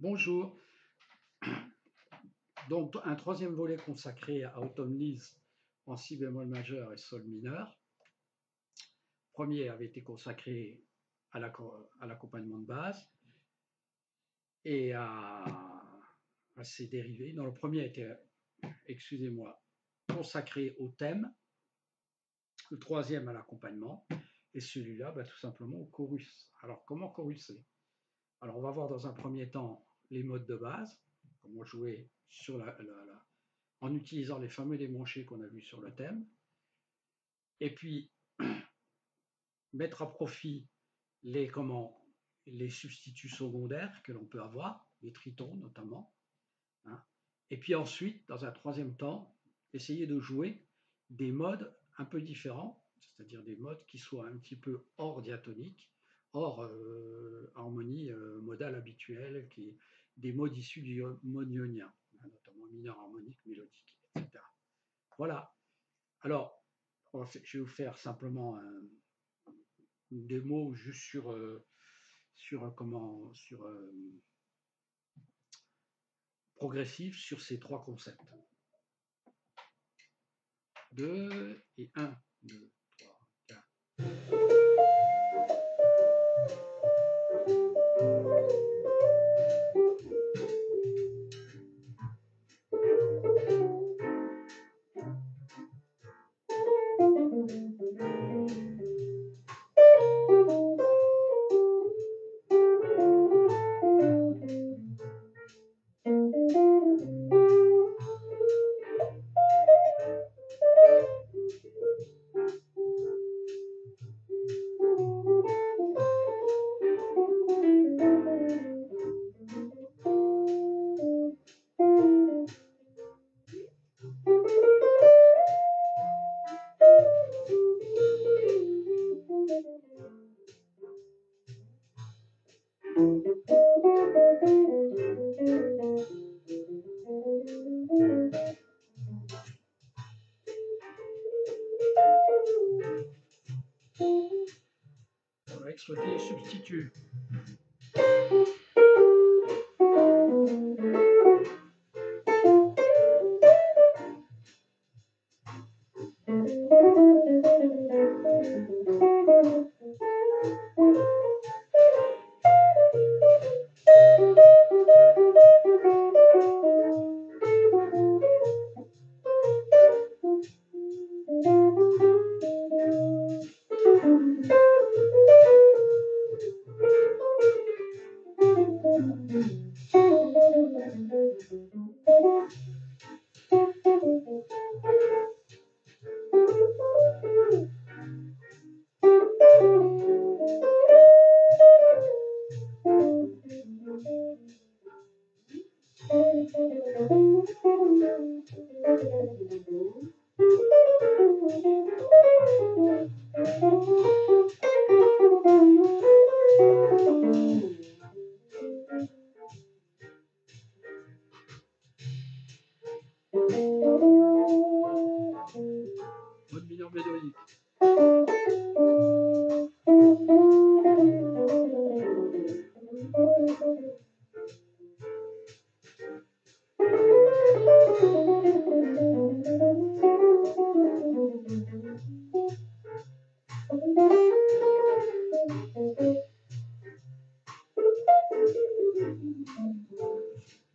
Bonjour. Donc, un troisième volet consacré à Autumn Leaves en si bémol majeur et sol mineur. Le premier avait été consacré à l'accompagnement de base et à ses dérivés. Non, le premier était, excusez-moi, consacré au thème, le troisième à l'accompagnement, et celui-là, tout simplement au chorus. Alors, comment choruser? Alors, on va voir dans un premier temps les modes de base, comment jouer sur en utilisant les fameux démanchés qu'on a vus sur le thème, et puis mettre à profit les substituts secondaires que l'on peut avoir, les tritons notamment, hein. Et puis ensuite, dans un troisième temps, essayer de jouer des modes un peu différents, c'est-à-dire des modes qui soient un petit peu hors diatonique, hors harmonie modale habituelle, des modes issus du mode ionien, notamment mineur harmonique, mélodique, etc. Voilà. Alors, je vais vous faire simplement une démo juste progressif sur ces trois concepts. 2 et 1, 2, 3, 4. On va exploiter les substituts. Mode mineur mélodique.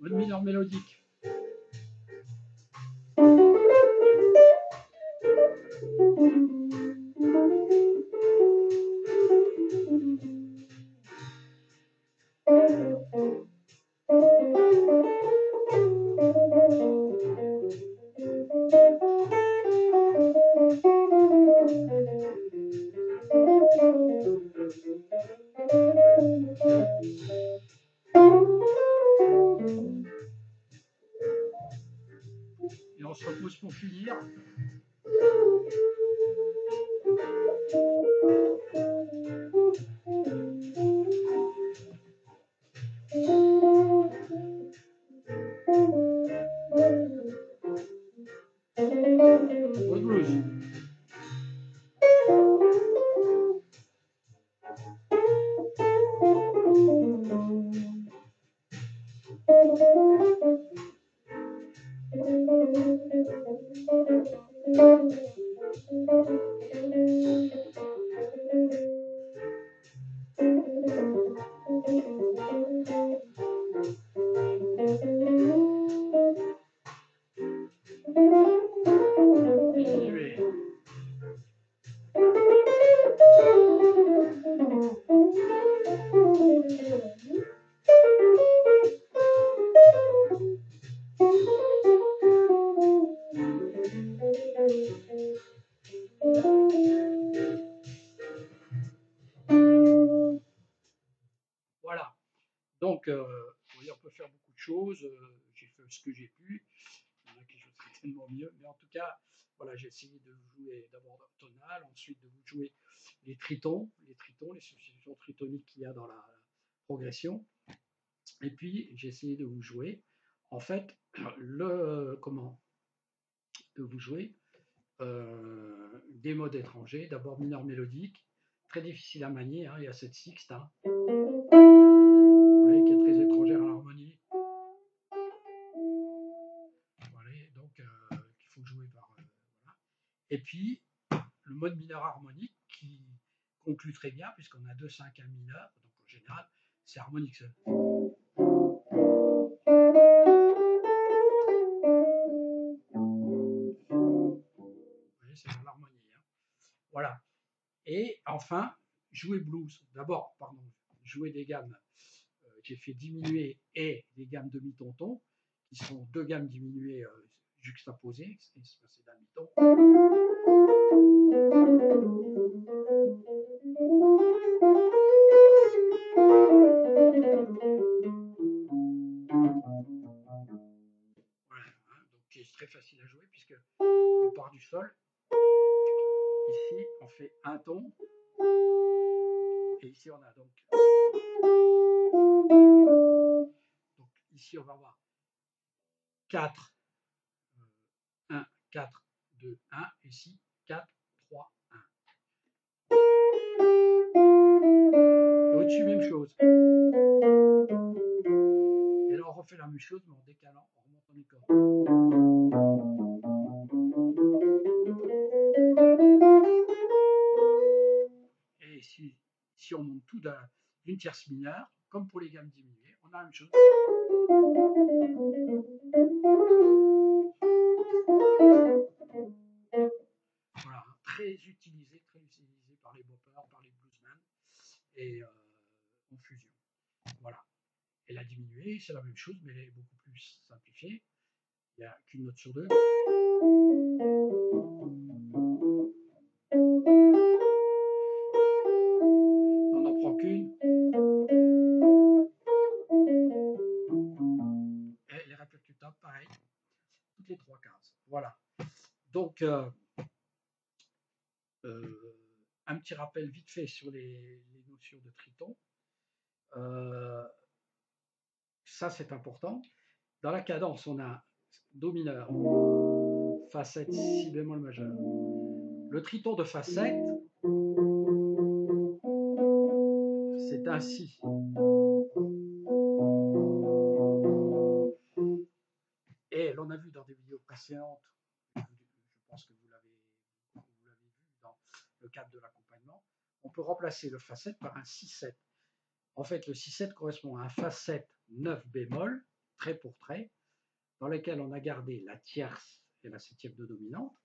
Mode mineur mélodique. Et on se repose pour finir. Mode blues. Diminuer. Voilà. Donc, oui, on peut faire beaucoup de choses. J'ai fait ce que j'ai pu. Il y en a qui jouent certainement mieux. Mais en tout cas, voilà, j'ai essayé de vous jouer d'abord tonal, ensuite de vous jouer les tritons, les substitutions tritoniques qu'il y a dans la progression. Et puis, j'ai essayé de vous jouer, en fait, de vous jouer des modes étrangers. D'abord mineur mélodique, très difficile à manier. Hein, il y a cette sixte, hein, vous voyez, qui est très étrangère à l'harmonie. Voilà, donc qu'il faut jouer par. Voilà. Et puis, le mode mineur harmonique qui conclut très bien, puisqu'on a deux cinquièmes mineurs, donc en général, c'est harmonique seul. C'est dans l'harmonie. Hein. Voilà. Et enfin, jouer blues. D'abord, pardon, jouer des gammes. J'ai fait diminuer et des gammes demi-tonton, qui sont deux gammes diminuées juxtaposées, c'est d'un mi-ton. Voilà, hein, donc c'est très facile à jouer puisque on part du sol. Ici, on fait un ton. Et ici, on a donc ici, on va avoir 4, 1, 4, 2, 1. Ici, 4, 3, 1. Et au-dessus, même chose. Et là, on refait la même chose, mais en décalant, on remonte en mi-corps. Et si on monte tout d'une tierce mineure, comme pour les gammes diminuées, on a la même chose. Voilà, très utilisé par les boppers, par les bluesmen, et en fusion. Voilà. Et la diminuée, c'est la même chose, mais elle est beaucoup plus simplifiée. Il n'y a qu'une note sur deux. On n'en prend qu'une. Et les répercutables, pareil. Toutes les trois cases. Voilà. Donc, un petit rappel vite fait sur les notions de triton. Ça, c'est important. Dans la cadence, on a Do mineur, Fa 7, Si bémol majeur. Le triton de Fa 7, c'est un Si. Et l'on a vu dans des vidéos précédentes, je pense que vous l'avez vu dans le cadre de l'accompagnement, on peut remplacer le Fa 7 par un Si7. En fait, le Si7 correspond à un Fa 7 9 bémol, trait pour trait, dans lequel on a gardé la tierce et la septième de dominante,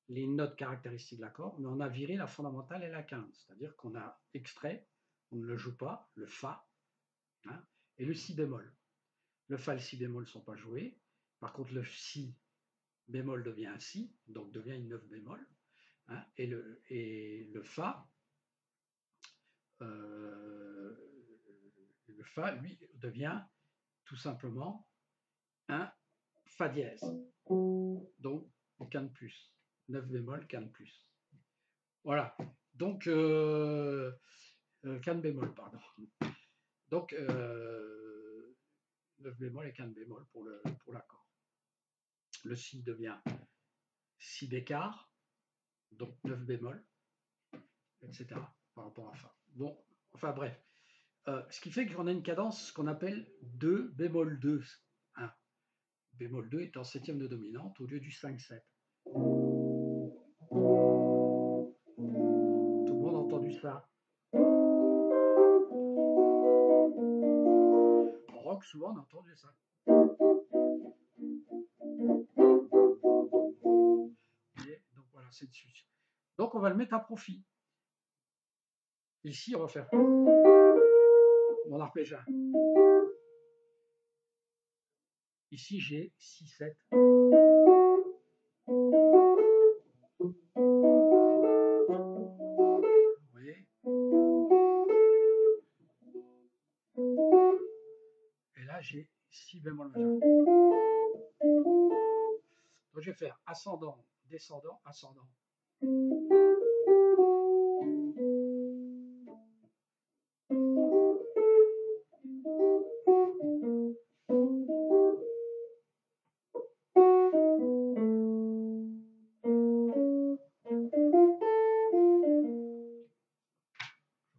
les notes caractéristiques de l'accord, mais on a viré la fondamentale et la quinte, c'est-à-dire qu'on a extrait, on ne le joue pas, le Fa, hein, et le Si bémol. Le Fa et le Si bémol ne sont pas joués, par contre le Si bémol devient un Si, donc devient une 9 bémol, hein, et le Fa, lui, devient tout simplement un Fa dièse, donc quinte plus, 9 bémol, quinte plus. Voilà, donc quinte bémol, pardon. Donc 9 bémol et quinte bémol pour l'accord. Le Si devient Si bécard, donc 9 bémol, etc. par rapport à Fa. Bon, enfin bref. Ce qui fait qu'on a une cadence qu'on appelle 2 bémol 2. 1. Bémol 2 est en septième de dominante au lieu du 5-7. Tout le monde a entendu ça? on a entendu ça. Et donc voilà, c'est dessus. Donc on va le mettre à profit. Ici, on va faire mon arpège. Ici, j'ai 6-7. Vous voyez? Et là, j'ai si bémol majeur. Donc je vais faire ascendant, descendant, ascendant.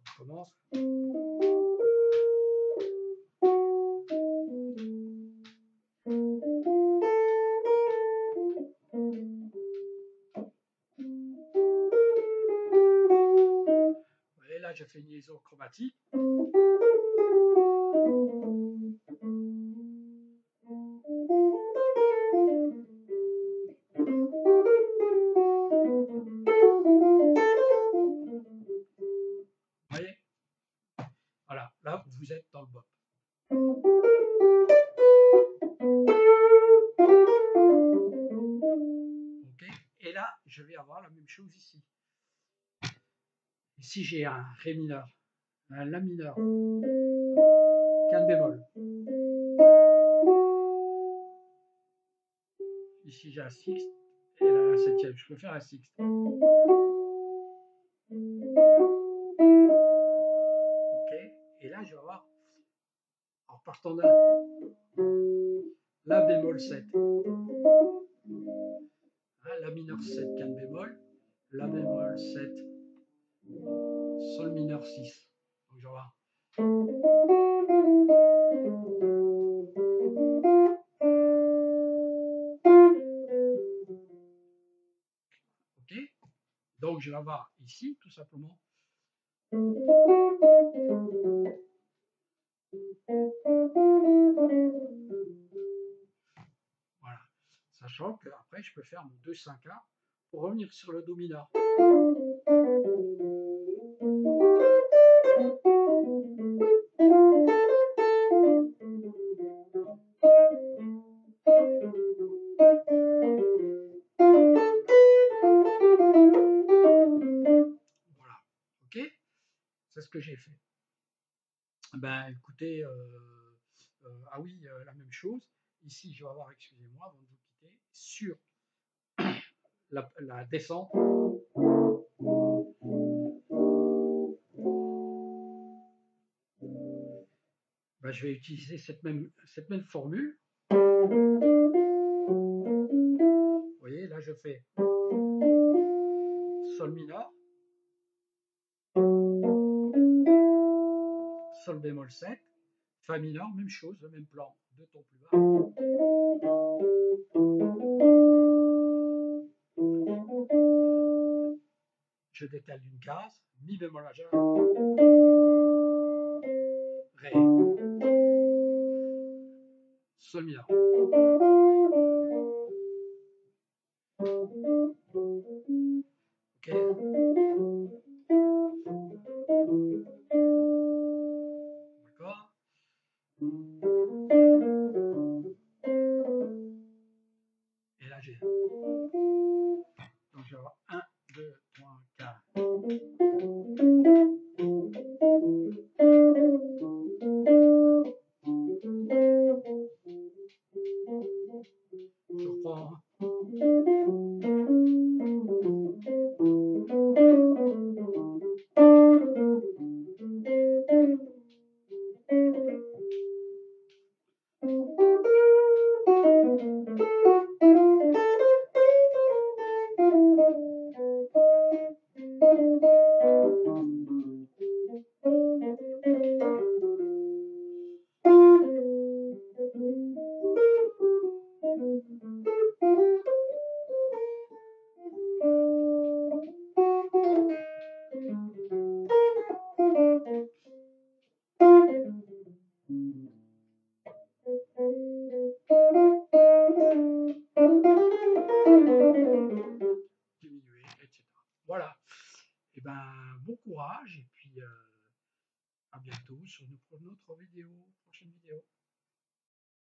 Je commence. Et là, je fais une liaison chromatique. Vous voyez? Voilà, là, vous êtes dans le bop. Ok? Et là, je vais avoir la même chose ici. Ici, j'ai un Ré mineur, un La mineur, Can bémol. Ici, j'ai un sixte et là, la septième. Je peux faire un sixte. Ok? Et là, je vais avoir, en partant de La bémol 7. La mineur 7, Can bémol. La bémol 7, Sol mineur 6. Donc, je vais avoir. Ok? Donc, je vais avoir ici, tout simplement. Voilà. Sachant qu'après, je peux faire mon 2-5A pour revenir sur le Do mineur. Voilà. Ok? C'est ce que j'ai fait. Ben écoutez, ah oui, la même chose. Ici, je vais avoir, excusez-moi, avant de vous quitter, sur la descente. Ben, je vais utiliser cette même formule. Vous voyez, là je fais Sol mineur, Sol bémol 7, Fa mineur, même chose, le même plan, 2 tons plus bas. Je décale d'une case, Mi bémol majeur, Ré, Sol mineur. Ok. D'accord. Et là j'ai. Donc je vais avoir 1, 2, 3, 4. Voilà. Et ben, bon courage et puis à bientôt sur une autre vidéo, prochaine vidéo.